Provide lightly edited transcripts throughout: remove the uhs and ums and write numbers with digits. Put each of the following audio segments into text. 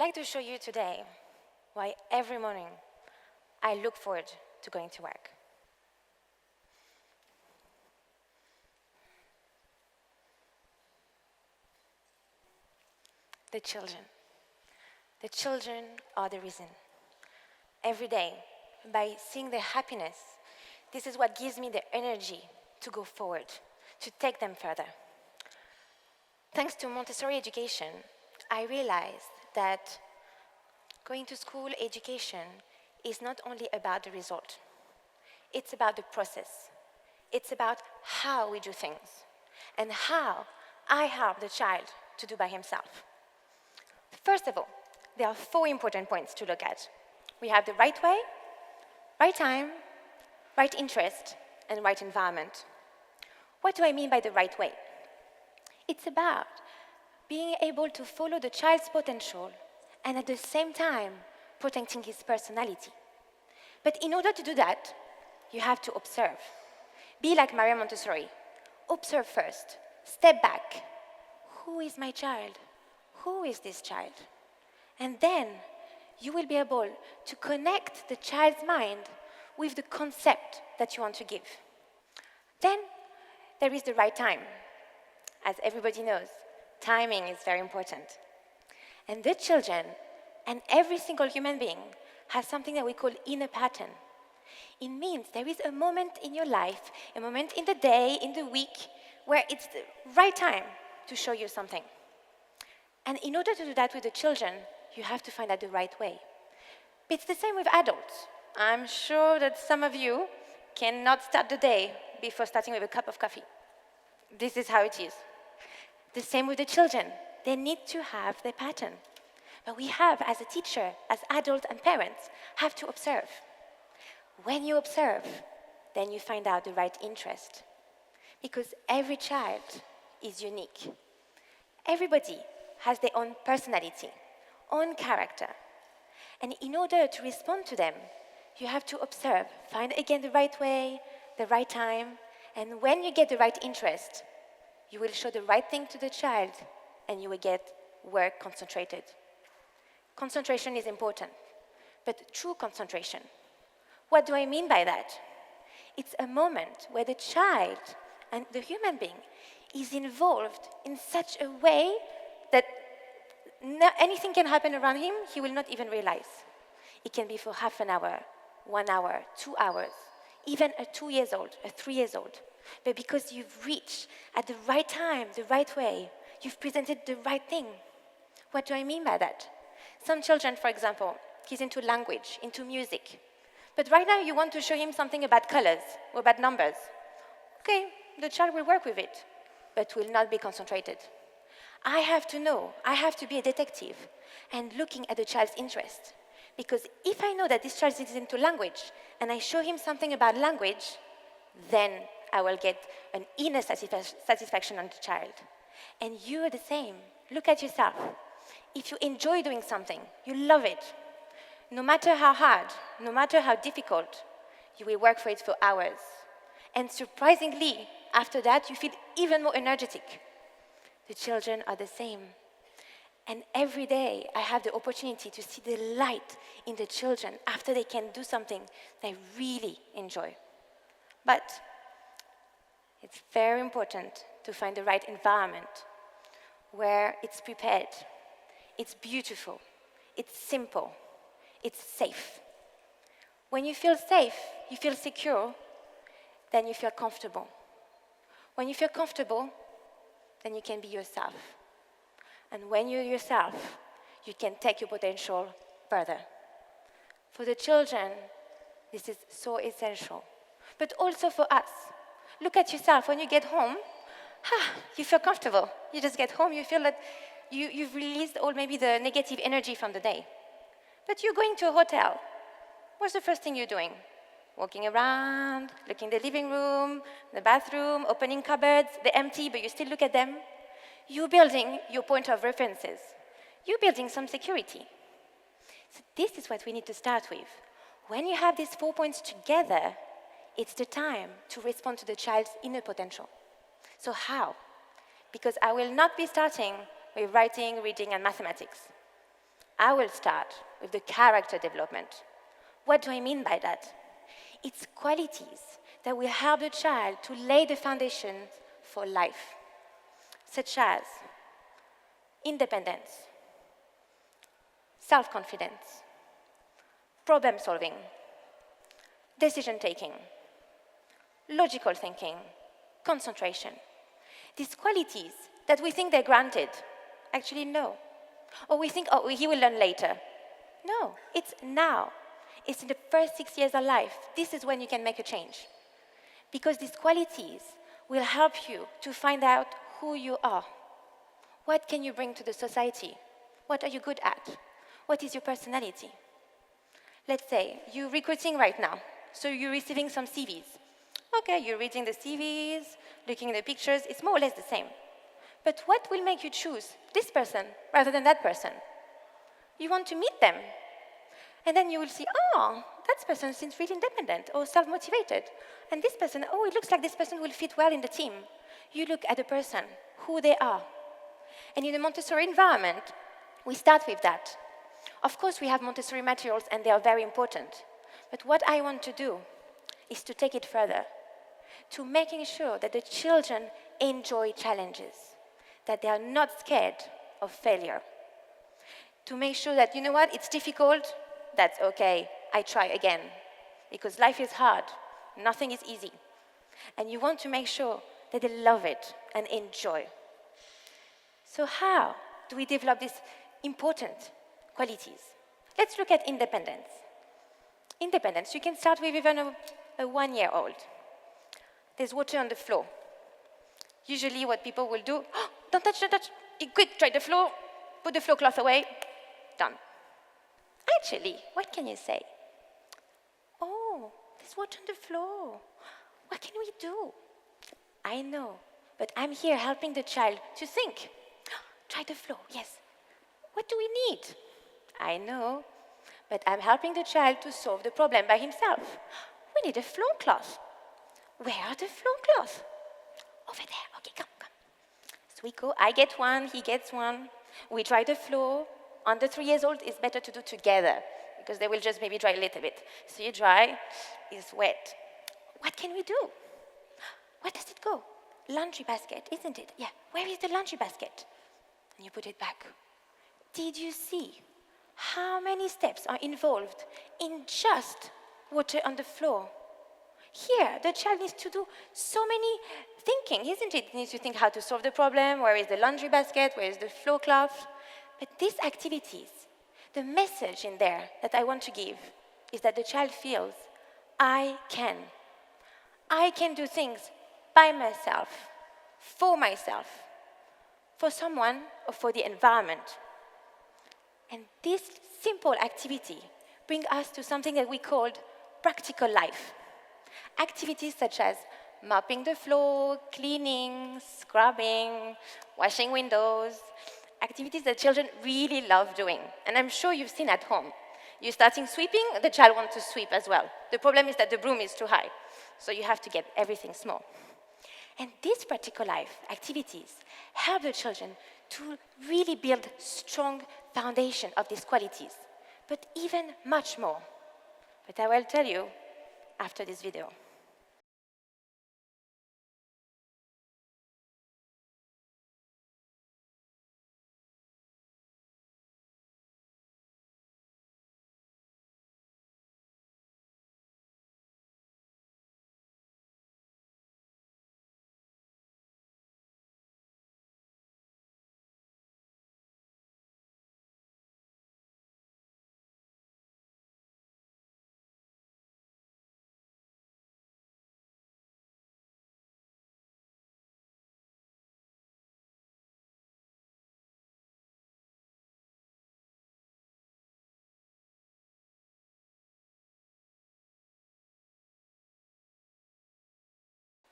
like to show you today why every morning I look forward to going to work. The children. The children are the reason. Every day, by seeing their happiness, this is what gives me the energy to go forward, to take them further. Thanks to Montessori Education, I realized that going to school education is not only about the result. It's about the process. It's about how we do things and how I help the child to do by himself. First of all, there are 4 important points to look at. We have the right way, right time, right interest, and right environment. What do I mean by the right way? It's about being able to follow the child's potential and at the same time protecting his personality. But in order to do that, you have to observe. Be like Maria Montessori. Observe first. Step back. Who is my child? Who is this child? And then you will be able to connect the child's mind with the concept that you want to give. Then there is the right time. As everybody knows, timing is very important. And the children and every single human being has something that we call inner pattern. It means there is a moment in your life, a moment in the day, in the week, where it's the right time to show you something. And in order to do that with the children, you have to find out the right way. But it's the same with adults. I'm sure that some of you cannot start the day before starting with a cup of coffee. This is how it is. The same with the children. They need to have their pattern. But we have, as a teacher, as adults and parents, have to observe. When you observe, then you find out the right interest. Because every child is unique. Everybody has their own personality, own character. And in order to respond to them, you have to observe, find again the right way, the right time, and when you get the right interest, you will show the right thing to the child, and you will get work concentrated. Concentration is important, but true concentration. What do I mean by that? It's a moment where the child and the human being is involved in such a way that anything can happen around him, he will not even realize. It can be for half an hour, 1 hour, 2 hours, even a 2-year-old, a 3-year-old. But because you've reached at the right time, the right way, you've presented the right thing. What do I mean by that? Some children, for example, he's into language, into music. But right now you want to show him something about colors or about numbers. Okay, the child will work with it, but will not be concentrated. I have to know, I have to be a detective and looking at the child's interest. Because if I know that this child is into language and I show him something about language, then I will get an inner satisfaction on the child. And you are the same. Look at yourself. If you enjoy doing something, you love it. No matter how hard, no matter how difficult, you will work for it for hours. And surprisingly, after that, you feel even more energetic. The children are the same. And every day, I have the opportunity to see the light in the children after they can do something they really enjoy. But it's very important to find the right environment where it's prepared, it's beautiful, it's simple, it's safe. When you feel safe, you feel secure, then you feel comfortable. When you feel comfortable, then you can be yourself. And when you're yourself, you can take your potential further. For the children, this is so essential. But also for us. Look at yourself. When you get home, you feel comfortable. You just get home, you feel that you've released all maybe the negative energy from the day. But you're going to a hotel. What's the first thing you're doing? Walking around, looking in the living room, the bathroom, opening cupboards, they're empty, but you still look at them. You're building your point of references. You're building some security. So this is what we need to start with. When you have these 4 points together, it's the time to respond to the child's inner potential. So how? Because I will not be starting with writing, reading, and mathematics. I will start with the character development. What do I mean by that? It's qualities that will help the child to lay the foundations for life, such as independence, self-confidence, problem solving, decision taking, logical thinking, concentration. These qualities that we think they're granted, actually no. Or we think, oh, he will learn later. No, it's now. It's in the first 6 years of life. This is when you can make a change. Because these qualities will help you to find out who you are. What can you bring to the society? What are you good at? What is your personality? Let's say you're recruiting right now, so you're receiving some CVs. Okay, you're reading the CVs, looking at the pictures, it's more or less the same. But what will make you choose this person rather than that person? You want to meet them. And then you will see, oh, that person seems really independent or self-motivated. And this person, oh, it looks like this person will fit well in the team. You look at the person, who they are. And in a Montessori environment, we start with that. Of course, we have Montessori materials, and they are very important. But what I want to do is to take it further, to making sure that the children enjoy challenges, that they are not scared of failure. To make sure that, you know what, it's difficult, that's okay, I try again. Because life is hard, nothing is easy. And you want to make sure that they love it and enjoy. So how do we develop these important qualities? Let's look at independence. Independence, you can start with even a 1-year-old. There's water on the floor. Usually what people will do, oh, don't touch, quick, try the floor, put the floor cloth away, done. Actually, what can you say? Oh, there's water on the floor. What can we do? I know, but I'm here helping the child to think. Try the floor, yes. What do we need? I know, but I'm helping the child to solve the problem by himself. We need a floor cloth. Where are the floor cloths? Over there. Okay, come. So we go, I get one, he gets one. We dry the floor. Under 3 years old, it's better to do together because they will just maybe dry a little bit. So you dry, it's wet. What can we do? Where does it go? Laundry basket, isn't it? Yeah, where is the laundry basket? And you put it back. Did you see how many steps are involved in just water on the floor? Here, the child needs to do so many thinking, isn't it? He needs to think how to solve the problem, where is the laundry basket, where is the floor cloth. But these activities, the message in there that I want to give is that the child feels, I can. I can do things by myself, for someone, or for the environment. And this simple activity brings us to something that we called practical life. Activities such as mopping the floor, cleaning, scrubbing, washing windows, activities that children really love doing. And I'm sure you've seen at home. You're starting sweeping, the child wants to sweep as well. The problem is that the broom is too high, so you have to get everything small. And these practical life activities help the children to really build strong foundation of these qualities, but even much more. But I will tell you after this video.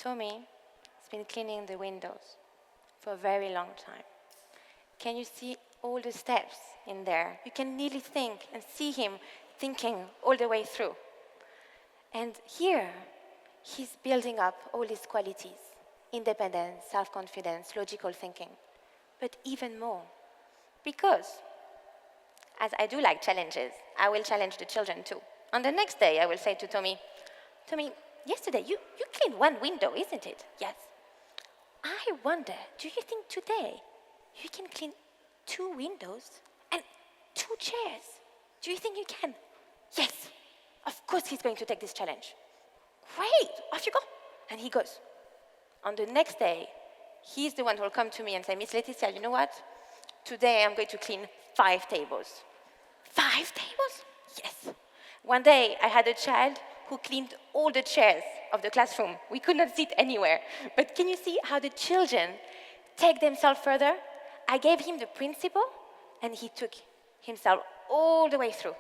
Tommy has been cleaning the windows for a very long time. Can you see all the steps in there? You can nearly think and see him thinking all the way through. And here, he's building up all his qualities: independence, self-confidence, logical thinking. But even more, because as I do like challenges, I will challenge the children too. On the next day, I will say to Tommy, Tommy, yesterday you cleaned one window, isn't it? Yes. I wonder, do you think today you can clean 2 windows and 2 chairs? Do you think you can? Yes. Of course he's going to take this challenge. Great, off you go. And he goes. On the next day, he's the one who will come to me and say, Miss Leticia, you know what? Today I'm going to clean 5 tables. 5 tables? Yes. One day I had a child who cleaned all the chairs of the classroom. We could not sit anywhere. But can you see how the children take themselves further? I gave him the principle, and he took himself all the way through.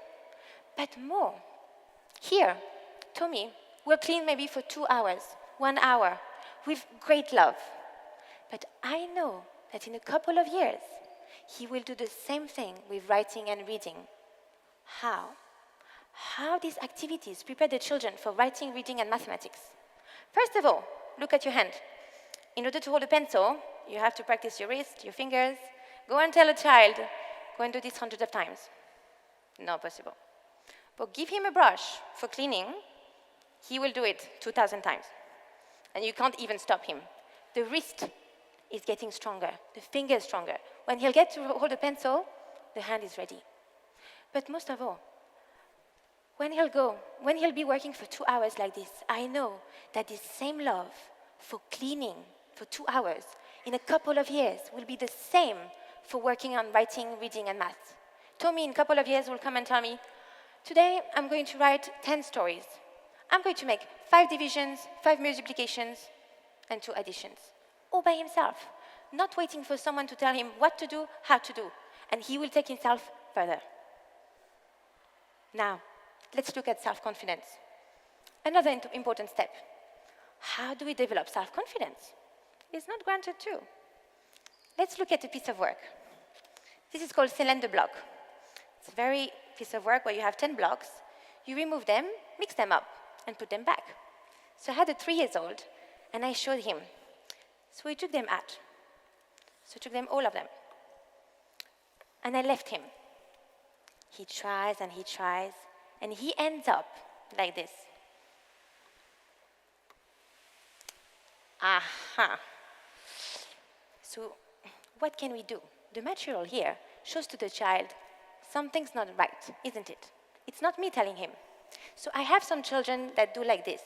But more. Here, Tommy will clean maybe for 2 hours, 1 hour, with great love. But I know that in a couple of years, he will do the same thing with writing and reading. How? How these activities prepare the children for writing, reading, and mathematics. First of all, look at your hand. In order to hold a pencil, you have to practice your wrist, your fingers. Go and tell a child, go and do this hundreds of times. Not possible. But give him a brush for cleaning, he will do it 2,000 times. And you can't even stop him. The wrist is getting stronger, the finger is stronger. When he'll get to hold a pencil, the hand is ready. But most of all, when he'll be working for 2 hours like this, I know that this same love for cleaning for 2 hours in a couple of years will be the same for working on writing, reading, and math. Tommy, in a couple of years, will come and tell me, today I'm going to write 10 stories. I'm going to make 5 divisions, 5 multiplications, and 2 additions. All by himself, not waiting for someone to tell him what to do, how to do. And he will take himself further. Now, let's look at self-confidence. Another important step. How do we develop self-confidence? It's not granted too. Let's look at a piece of work. This is called cylinder block. It's a very piece of work where you have 10 blocks. You remove them, mix them up, and put them back. So I had a 3-year-old, and I showed him. So he took them out. So I took them, all of them. And I left him. He tries, and he ends up like this. Aha. So what can we do? The material here shows to the child something's not right, isn't it? It's not me telling him. So I have some children that do like this.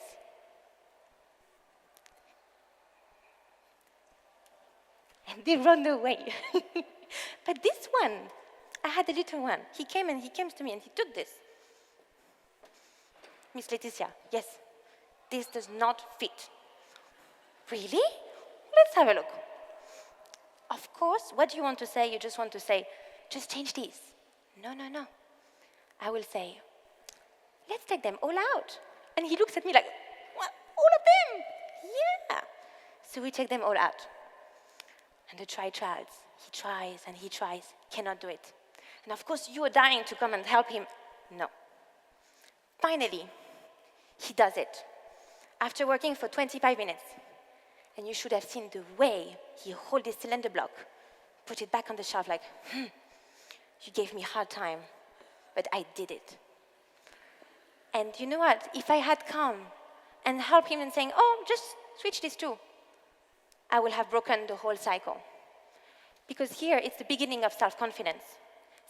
And they run away. But this one, I had a little one. He came to me and he took this. Miss Leticia, yes, this does not fit. Really? Let's have a look. Of course, what do you want to say? You just want to say, just change these. No. I will say, let's take them all out. And he looks at me like, what? All of them? Yeah. So we take them all out. And the child tries. He tries and he tries, cannot do it. And of course, you are dying to come and help him. No. Finally, he does it. After working for 25 minutes. And you should have seen the way he held this cylinder block, put it back on the shelf like, you gave me a hard time, but I did it. And you know what? If I had come and helped him and saying, oh, just switch these two, I will have broken the whole cycle. Because here, it's the beginning of self-confidence.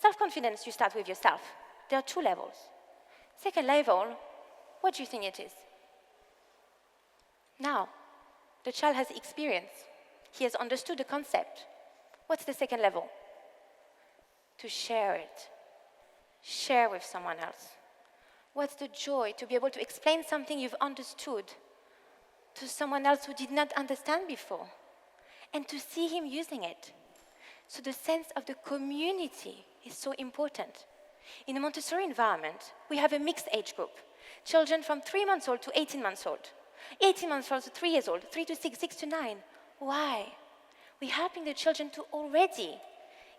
Self-confidence, you start with yourself. There are 2 levels. Second level, what do you think it is? Now, the child has experience. He has understood the concept. What's the second level? To share it. Share with someone else. What's the joy to be able to explain something you've understood to someone else who did not understand before, and to see him using it. So the sense of the community is so important. In a Montessori environment, we have a mixed age group. Children from 3 months old to 18 months old. 18 months old to 3 years old, 3 to 6, 6 to 9. Why? We're helping the children to already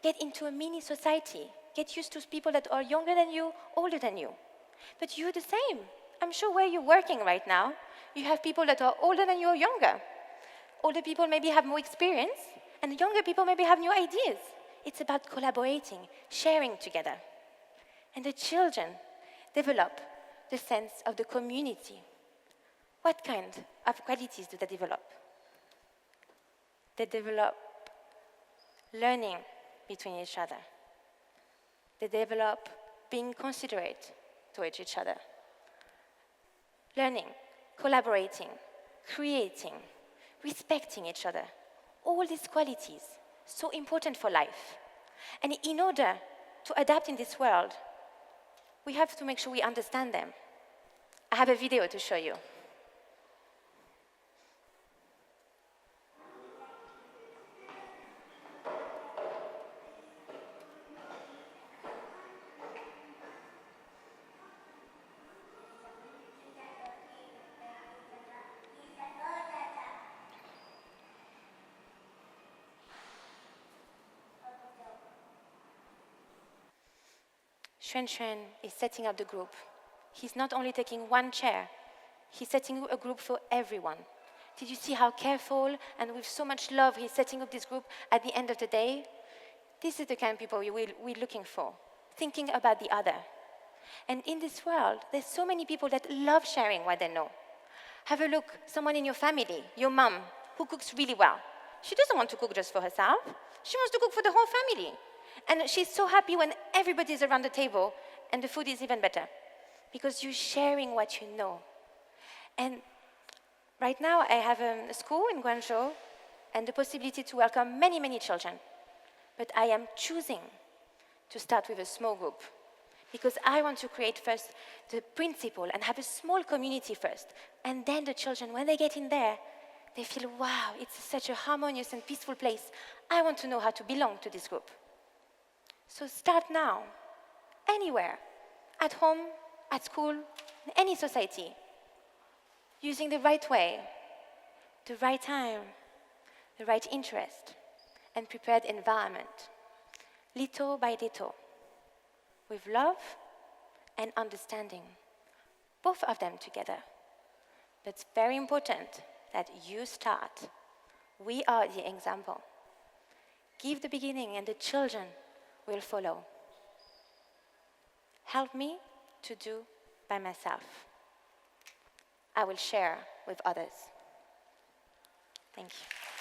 get into a mini society, get used to people that are younger than you, older than you. But you're the same. I'm sure where you're working right now, you have people that are older than you or younger. Older people maybe have more experience, and younger people maybe have new ideas. It's about collaborating, sharing together. And the children develop the sense of the community. What kind of qualities do they develop? They develop learning between each other. They develop being considerate towards each other. Learning, collaborating, creating, respecting each other. All these qualities, so important for life. And in order to adapt in this world, we have to make sure we understand them. I have a video to show you. Xuan is setting up the group. He's not only taking one chair, he's setting up a group for everyone. Did you see how careful and with so much love he's setting up this group at the end of the day? This is the kind of people we're looking for, thinking about the other. And in this world, there's so many people that love sharing what they know. Have a look, someone in your family, your mom, who cooks really well. She doesn't want to cook just for herself. She wants to cook for the whole family. And she's so happy when everybody's around the table and the food is even better because you're sharing what you know. And right now I have a school in Guangzhou and the possibility to welcome many, many children. But I am choosing to start with a small group because I want to create first the principle and have a small community first. And then the children, when they get in there, they feel, wow, it's such a harmonious and peaceful place. I want to know how to belong to this group. So start now, anywhere, at home, at school, in any society, using the right way, the right time, the right interest, and prepared environment, little by little, with love and understanding, both of them together. But it's very important that you start. We are the example. Give the beginning and the children will follow. Help me to do by myself. I will share with others. Thank you.